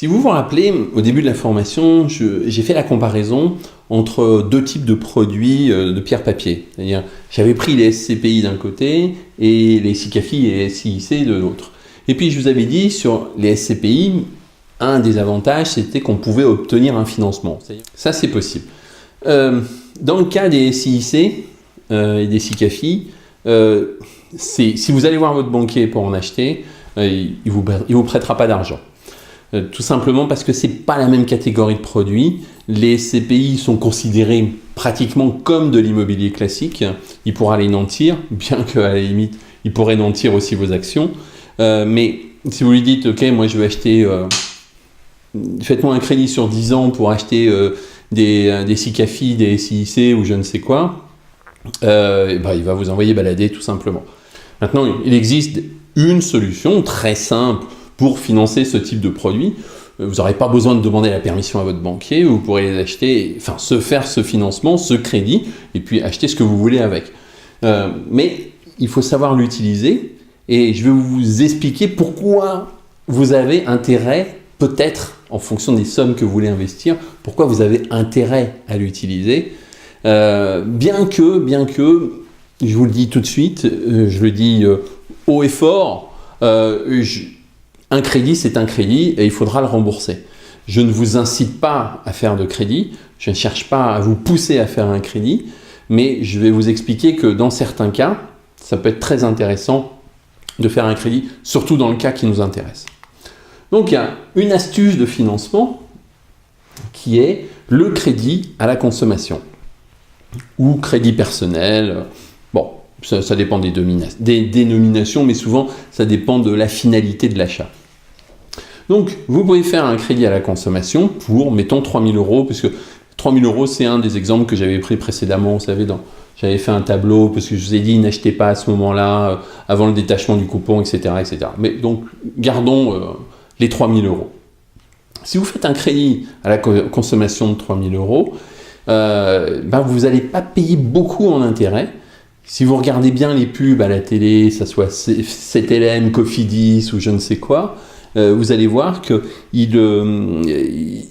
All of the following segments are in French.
Si vous vous rappelez, au début de la formation, j'ai fait la comparaison entre deux types de produits de pierre-papier. C'est-à-dire, j'avais pris les SCPI d'un côté et les SICAFI et les SIIC de l'autre. Et puis, je vous avais dit, sur les SCPI, un des avantages, c'était qu'on pouvait obtenir un financement. Ça, c'est possible. Dans le cas des SIIC et des SICAFI, si vous allez voir votre banquier pour en acheter, il vous prêtera pas d'argent. Tout simplement parce que ce n'est pas la même catégorie de produits. Les SCPI sont considérés pratiquement comme de l'immobilier classique. Il pourra les nantir, bien qu'à la limite, il pourrait nantir aussi vos actions. Mais si vous lui dites, ok, moi je vais acheter, faites-moi un crédit sur 10 ans pour acheter des SICAFI, des SIIC ou je ne sais quoi, il va vous envoyer balader tout simplement. Maintenant, il existe une solution très simple pour financer ce type de produit. Vous n'aurez pas besoin de demander la permission à votre banquier, vous pourrez les acheter, enfin se faire ce financement, ce crédit, et puis acheter ce que vous voulez avec. Mais il faut savoir l'utiliser, et je vais vous expliquer pourquoi vous avez intérêt, peut-être en fonction des sommes que vous voulez investir, pourquoi vous avez intérêt à l'utiliser, bien que, je vous le dis tout de suite, je le dis haut et fort, un crédit, c'est un crédit et il faudra le rembourser. Je ne vous incite pas à faire de crédit, je ne cherche pas à vous pousser à faire un crédit, mais je vais vous expliquer que dans certains cas, ça peut être très intéressant de faire un crédit, surtout dans le cas qui nous intéresse. Donc il y a une astuce de financement qui est le crédit à la consommation ou crédit personnel. Bon, ça dépend des dénominations, mais souvent ça dépend de la finalité de l'achat. Donc, vous pouvez faire un crédit à la consommation pour, mettons, 3 000 €, parce que 3 000 €, c'est un des exemples que j'avais pris précédemment. Vous savez, j'avais fait un tableau, parce que je vous ai dit, n'achetez pas à ce moment-là, avant le détachement du coupon, etc., etc. Mais donc, gardons les 3 000 €. Si vous faites un crédit à la consommation de 3 000 €, vous n'allez pas payer beaucoup en intérêt. Si vous regardez bien les pubs à la télé, que ce soit CTLM, Cofidis ou je ne sais quoi, vous allez voir que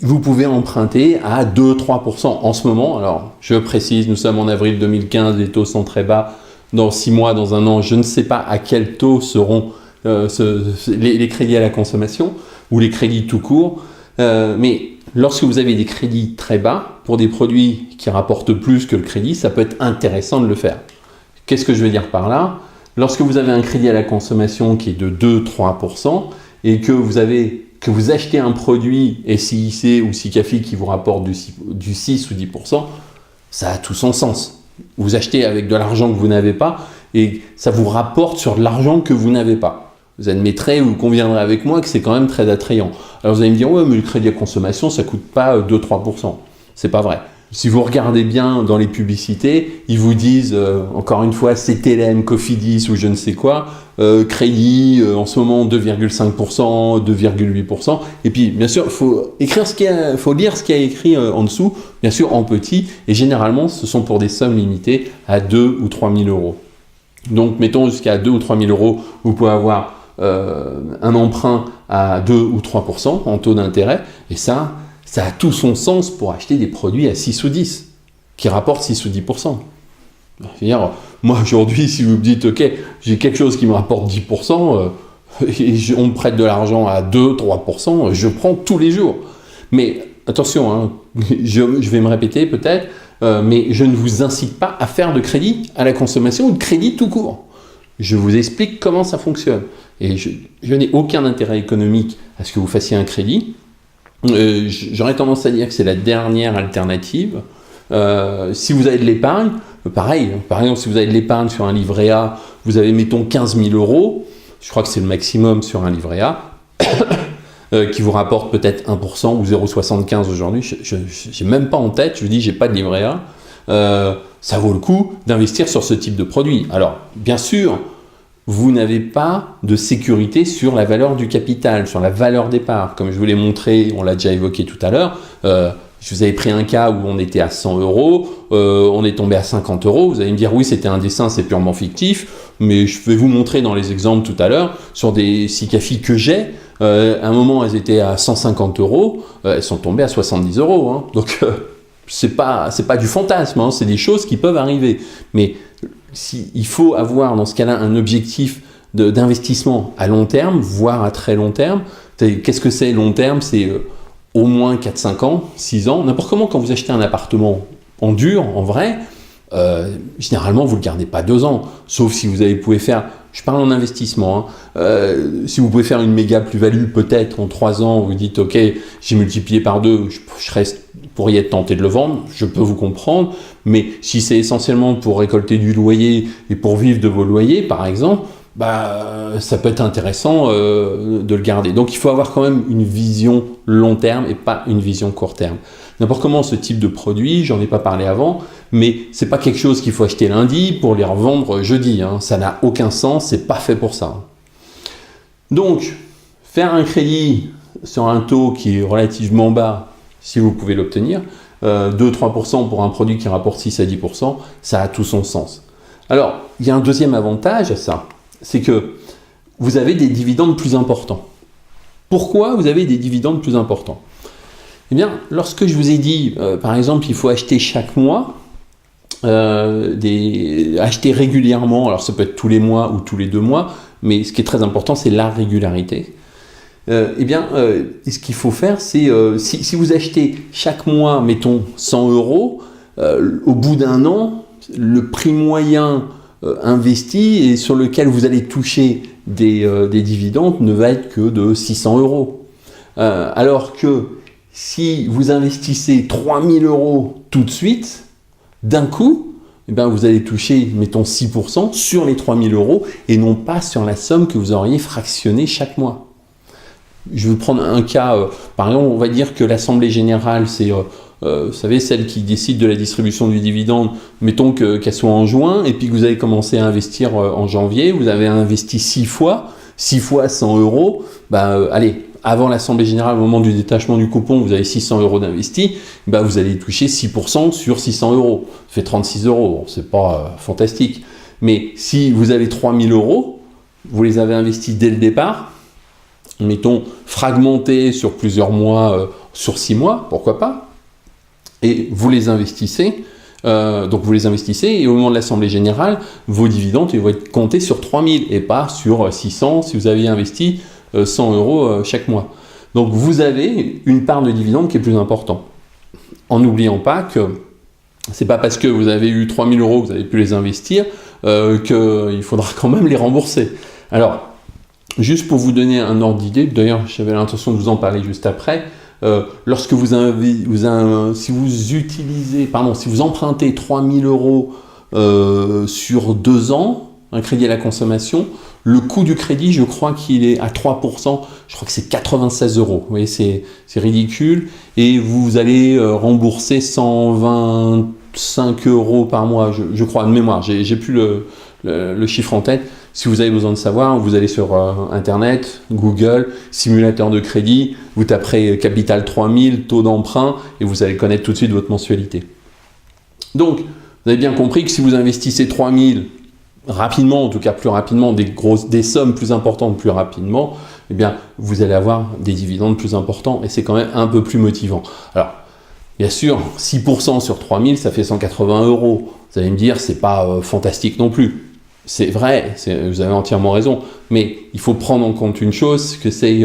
vous pouvez emprunter à 2-3% en ce moment. Alors, je précise, nous sommes en avril 2015, les taux sont très bas. Dans 6 mois, dans un an, je ne sais pas à quel taux seront les crédits à la consommation ou les crédits tout court. Mais lorsque vous avez des crédits très bas, pour des produits qui rapportent plus que le crédit, ça peut être intéressant de le faire. Qu'est-ce que je veux dire par là? Lorsque vous avez un crédit à la consommation qui est de 2-3% et que vous achetez un produit SIIC ou SICAFI qui vous rapporte du 6 ou 10%, ça a tout son sens. Vous achetez avec de l'argent que vous n'avez pas et ça vous rapporte sur de l'argent que vous n'avez pas. Vous admettrez, vous conviendrez avec moi que c'est quand même très attrayant. Alors vous allez me dire, ouais, mais le crédit à consommation, ça ne coûte pas 2-3%. C'est pas vrai. Si vous regardez bien dans les publicités, ils vous disent, encore une fois, CTLM, Cofidis ou je ne sais quoi, crédit en ce moment 2,5%, 2,8%. Et puis, bien sûr, il faut lire ce qu'il y a écrit en dessous, bien sûr en petit, et généralement, ce sont pour des sommes limitées à 2 ou 3 000 €. Donc, mettons jusqu'à 2 ou 3 000 €, vous pouvez avoir un emprunt à 2 ou 3% en taux d'intérêt, et ça a tout son sens pour acheter des produits à 6 ou 10, qui rapportent 6 ou 10%. C'est-à-dire, moi aujourd'hui, si vous me dites, ok, j'ai quelque chose qui me rapporte 10%, et on me prête de l'argent à 2-3%, je prends tous les jours. Mais attention, hein, je vais me répéter peut-être, mais je ne vous incite pas à faire de crédit à la consommation ou de crédit tout court. Je vous explique comment ça fonctionne. Et je n'ai aucun intérêt économique à ce que vous fassiez un crédit. J'aurais tendance à dire que c'est la dernière alternative. Si vous avez de l'épargne, pareil, par exemple, si vous avez de l'épargne sur un livret A, vous avez, mettons, 15 000 €, je crois que c'est le maximum sur un livret A, qui vous rapporte peut-être 1% ou 0,75 aujourd'hui, je n'ai même pas en tête, je vous dis, j'ai pas de livret A, ça vaut le coup d'investir sur ce type de produit. Alors, bien sûr, vous n'avez pas de sécurité sur la valeur du capital, sur la valeur des parts. Comme je vous l'ai montré, on l'a déjà évoqué tout à l'heure, je vous avais pris un cas où on était à 100 €, on est tombé à 50 €. Vous allez me dire, oui, c'était un dessin, c'est purement fictif, mais je vais vous montrer dans les exemples tout à l'heure, sur des SICAFI que j'ai, À un moment, elles étaient à 150 euros, elles sont tombées à 70 euros. Hein. Donc, c'est pas du fantasme, hein, c'est des choses qui peuvent arriver. Mais il faut avoir, dans ce cas-là, un objectif d'investissement à long terme, voire à très long terme. Qu'est-ce que c'est long terme? C'est au moins 4-5 ans, 6 ans. N'importe comment, quand vous achetez un appartement en dur, en vrai, généralement, vous ne le gardez pas 2 ans. Sauf si vous pouvez faire, je parle en investissement, hein, si vous pouvez faire une méga plus-value, peut-être en 3 ans, vous dites, ok, j'ai multiplié par 2, pourriez être tenté de le vendre, je peux vous comprendre. Mais si c'est essentiellement pour récolter du loyer et pour vivre de vos loyers, par exemple, ça peut être intéressant de le garder. Donc il faut avoir quand même une vision long terme et pas une vision court terme. N'importe comment, ce type de produit, j'en ai pas parlé avant, mais c'est pas quelque chose qu'il faut acheter lundi pour les revendre jeudi. Hein. Ça n'a aucun sens, c'est pas fait pour ça. Donc, faire un crédit sur un taux qui est relativement bas, si vous pouvez l'obtenir, 2-3% pour un produit qui rapporte 6 à 10%, ça a tout son sens. Alors, il y a un deuxième avantage à ça, c'est que vous avez des dividendes plus importants. Pourquoi vous avez des dividendes plus importants? Eh bien, lorsque je vous ai dit, par exemple, il faut acheter chaque mois, acheter régulièrement, alors ça peut être tous les mois ou tous les 2 mois, mais ce qui est très important, c'est la régularité. Ce qu'il faut faire, c'est, si vous achetez chaque mois, mettons 100 euros, au bout d'1 an, le prix moyen investi et sur lequel vous allez toucher des dividendes ne va être que de 600 euros. Alors que si vous investissez 3000 euros tout de suite, d'un coup, vous allez toucher, mettons 6% sur les 3000 euros et non pas sur la somme que vous auriez fractionnée chaque mois. Je vais vous prendre un cas, par exemple, on va dire que l'Assemblée Générale, c'est, vous savez, celle qui décide de la distribution du dividende, mettons qu'elle soit en juin, et puis que vous avez commencé à investir en janvier, vous avez investi 6 fois 100 euros, allez, avant l'Assemblée Générale, au moment du détachement du coupon, vous avez 600 euros d'investi, vous allez toucher 6% sur 600 euros. Ça fait 36 euros, bon, c'est pas fantastique. Mais si vous avez 3000 euros, vous les avez investis dès le départ, mettons fragmentés sur plusieurs mois, sur 6 mois, pourquoi pas, et vous les investissez, et au moment de l'Assemblée Générale, vos dividendes vont être comptés sur 3000 et pas sur 600 si vous aviez investi 100 euros chaque mois. Donc vous avez une part de dividende qui est plus importante. En n'oubliant pas que c'est pas parce que vous avez eu 3000 euros que vous avez pu les investir qu'il faudra quand même les rembourser. Alors, juste pour vous donner un ordre d'idée, d'ailleurs j'avais l'intention de vous en parler juste après, lorsque si vous empruntez 3000 euros sur 2 ans, un crédit à la consommation, le coût du crédit, je crois qu'il est à 3%, je crois que c'est 96 euros. Vous voyez, c'est ridicule. Et vous allez rembourser 125 euros par mois, je crois, de mémoire. J'ai plus le chiffre en tête. Si vous avez besoin de savoir, vous allez sur Internet, Google, simulateur de crédit, vous taperez Capital 3000, taux d'emprunt, et vous allez connaître tout de suite votre mensualité. Donc, vous avez bien compris que si vous investissez 3000 rapidement, en tout cas plus rapidement, des sommes plus importantes plus rapidement, vous allez avoir des dividendes plus importants et c'est quand même un peu plus motivant. Alors, bien sûr, 6% sur 3000, ça fait 180 euros. Vous allez me dire, c'est pas fantastique non plus. C'est vrai, vous avez entièrement raison, mais il faut prendre en compte une chose, que c'est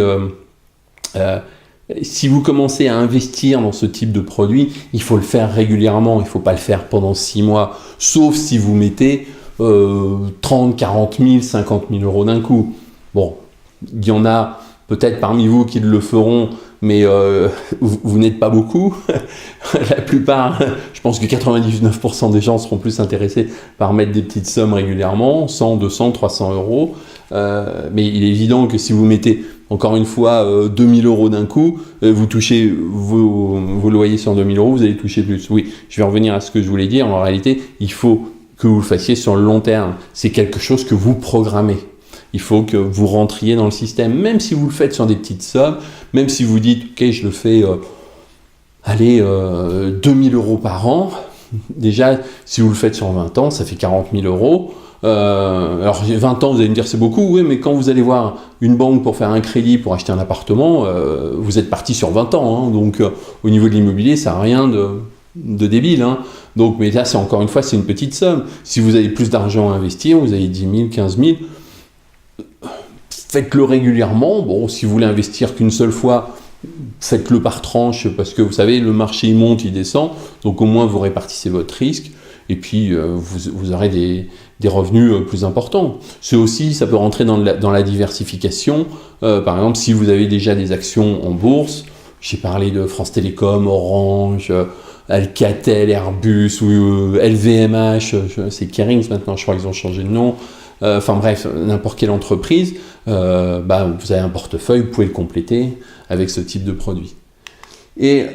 si vous commencez à investir dans ce type de produit, il faut le faire régulièrement, il ne faut pas le faire pendant 6 mois, sauf si vous mettez 30, 40 000, 50 000 euros d'un coup. Bon, il y en a peut-être parmi vous qui le feront, mais vous n'êtes pas beaucoup. La plupart, je pense que 99% des gens seront plus intéressés par mettre des petites sommes régulièrement, 100, 200, 300 euros. Mais il est évident que si vous mettez, encore une fois, 2000 euros d'un coup, vous touchez vos loyers sur 2000 euros, vous allez toucher plus. Oui, je vais revenir à ce que je voulais dire. En réalité, il faut que vous le fassiez sur le long terme. C'est quelque chose que vous programmez. Il faut que vous rentriez dans le système, même si vous le faites sur des petites sommes, même si vous dites « Ok, je le fais, 2000 euros par an ». Déjà, si vous le faites sur 20 ans, ça fait 40 000 euros. Alors 20 ans, vous allez me dire c'est beaucoup, oui, mais quand vous allez voir une banque pour faire un crédit pour acheter un appartement, vous êtes parti sur 20 ans, hein, donc au niveau de l'immobilier, ça n'a rien de débile. Hein. Donc, mais là, c'est encore une fois, c'est une petite somme. Si vous avez plus d'argent à investir, vous avez 10 000, 15 000, faites-le régulièrement. Bon, si vous voulez investir qu'une seule fois, faites-le par tranche, parce que vous savez, le marché il monte, il descend, donc au moins vous répartissez votre risque, et puis vous aurez des revenus plus importants. C'est aussi, ça peut rentrer dans la diversification. Par exemple, si vous avez déjà des actions en bourse, j'ai parlé de France Télécom, Orange, Alcatel, Airbus, ou LVMH, c'est Kerings maintenant, je crois qu'ils ont changé de nom. Enfin bref, n'importe quelle entreprise, vous avez un portefeuille, vous pouvez le compléter avec ce type de produit. Et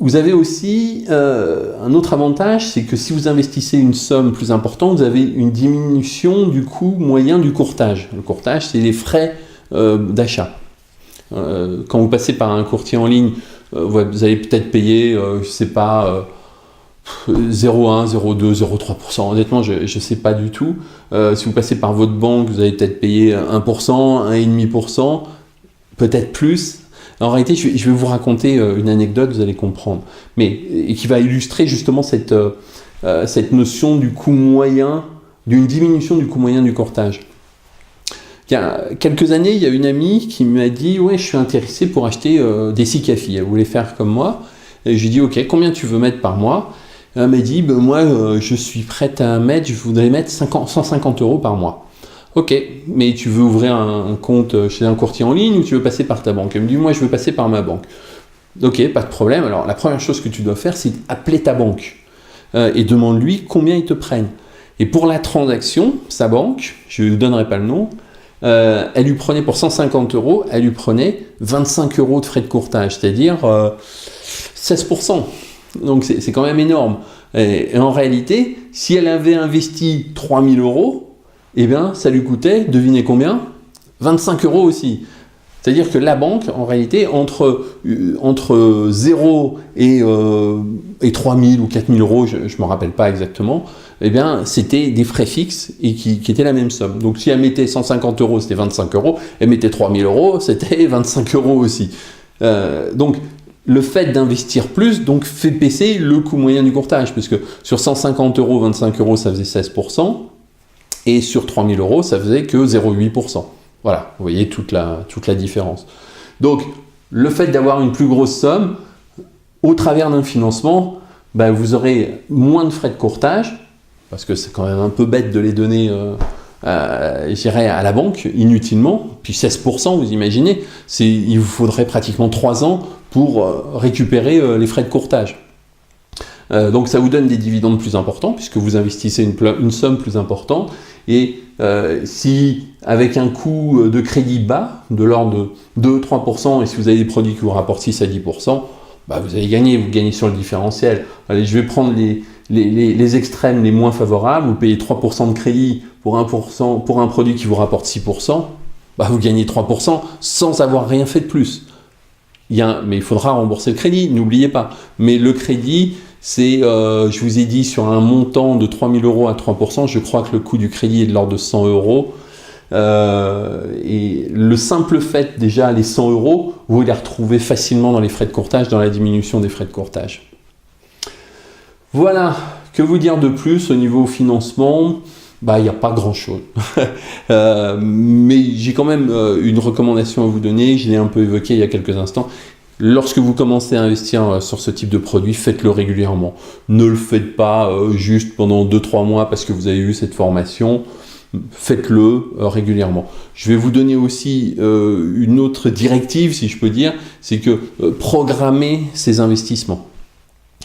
vous avez aussi un autre avantage, c'est que si vous investissez une somme plus importante, vous avez une diminution du coût moyen du courtage. Le courtage, c'est les frais d'achat. Quand vous passez par un courtier en ligne, vous allez peut-être payer, 0,1, 0,2, 0,3%. Honnêtement, je ne sais pas du tout. Si vous passez par votre banque, vous allez peut-être payer 1%, 1,5%, peut-être plus. En réalité, je vais vous raconter une anecdote, vous allez comprendre, et qui va illustrer justement cette notion du coût moyen, d'une diminution du coût moyen du courtage. Il y a quelques années, il y a une amie qui m'a dit « Ouais, je suis intéressée pour acheter des SICAFI. » Elle voulait faire comme moi. Et je lui ai dit « Ok, combien tu veux mettre par mois ?» Elle m'a dit moi, je suis prête à mettre, je voudrais mettre 150 € par mois. Ok, mais tu veux ouvrir un compte chez un courtier en ligne ou tu veux passer par ta banque? Elle me dit moi, je veux passer par ma banque. Ok, pas de problème. Alors, la première chose que tu dois faire, c'est appeler ta banque et demande-lui combien ils te prennent. Et pour la transaction, sa banque, je ne lui donnerai pas le nom, elle lui prenait pour 150 €, elle lui prenait 25 € de frais de courtage, c'est-à-dire 16%. Donc c'est quand même énorme. Et en réalité, si elle avait investi 3 000 €, eh bien, ça lui coûtait, devinez combien? 25 € aussi. C'est-à-dire que la banque, en réalité, entre 0 et 3 000 ou 4 000 €, je ne me rappelle pas exactement, eh bien, c'était des frais fixes et qui étaient la même somme. Donc, si elle mettait 150 €, c'était 25 €, elle mettait 3 000 €, c'était 25 € aussi. Donc, le fait d'investir plus fait baisser le coût moyen du courtage, puisque sur 150 €, 25 €, ça faisait 16%, et sur 3 000 €, ça faisait que 0,8%. Voilà, vous voyez toute la différence. Donc, le fait d'avoir une plus grosse somme, au travers d'un financement, vous aurez moins de frais de courtage, parce que c'est quand même un peu bête de les donner à la banque inutilement. Puis 16%, vous imaginez, il vous faudrait pratiquement 3 ans pour récupérer les frais de courtage. Donc ça vous donne des dividendes plus importants puisque vous investissez une somme plus importante, et si avec un coût de crédit bas de l'ordre de 2-3%, et si vous avez des produits qui vous rapportent 6 à 10%, vous allez gagner, vous gagnez sur le différentiel. Allez, je vais prendre les extrêmes les moins favorables. Vous payez 3% de crédit pour un produit qui vous rapporte 6%, vous gagnez 3% sans avoir rien fait de plus. Mais il faudra rembourser le crédit, n'oubliez pas. Mais le crédit, c'est, je vous ai dit, sur un montant de 3 000 € à 3%, je crois que le coût du crédit est de l'ordre de 100 €. Et le simple fait, déjà, les 100 €, vous les retrouvez facilement dans les frais de courtage, dans la diminution des frais de courtage. Voilà, que vous dire de plus au niveau financement? Il n'y a pas grand-chose. Mais j'ai quand même une recommandation à vous donner, je l'ai un peu évoqué il y a quelques instants. Lorsque vous commencez à investir sur ce type de produit, faites-le régulièrement. Ne le faites pas juste pendant 2-3 mois parce que vous avez eu cette formation. Faites-le régulièrement. Je vais vous donner aussi une autre directive, si je peux dire, c'est que programmez ces investissements.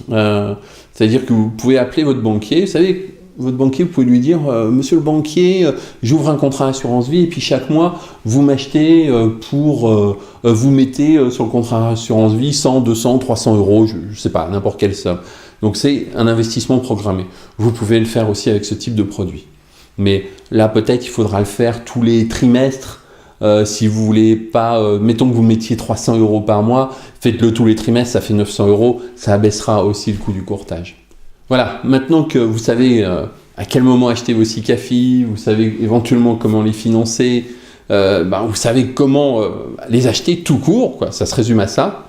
C'est-à-dire que vous pouvez appeler votre banquier, vous savez, votre banquier, vous pouvez lui dire « Monsieur le banquier, j'ouvre un contrat assurance vie et puis chaque mois, vous m'achetez vous mettez sur le contrat assurance vie 100, 200, 300 €, je ne sais pas, n'importe quelle somme. » Donc c'est un investissement programmé. Vous pouvez le faire aussi avec ce type de produit. Mais là, peut-être, il faudra le faire tous les trimestres. Si vous voulez pas, mettons que vous mettiez 300 € par mois, faites-le tous les trimestres, ça fait 900 €, ça abaissera aussi le coût du courtage. Voilà, maintenant que vous savez à quel moment acheter vos SICAFI, vous savez éventuellement comment les financer, vous savez comment les acheter tout court, quoi, ça se résume à ça.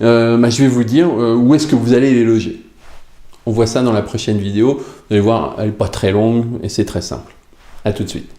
Je vais vous dire où est-ce que vous allez les loger. On voit ça dans la prochaine vidéo. Vous allez voir, elle n'est pas très longue et c'est très simple. À tout de suite.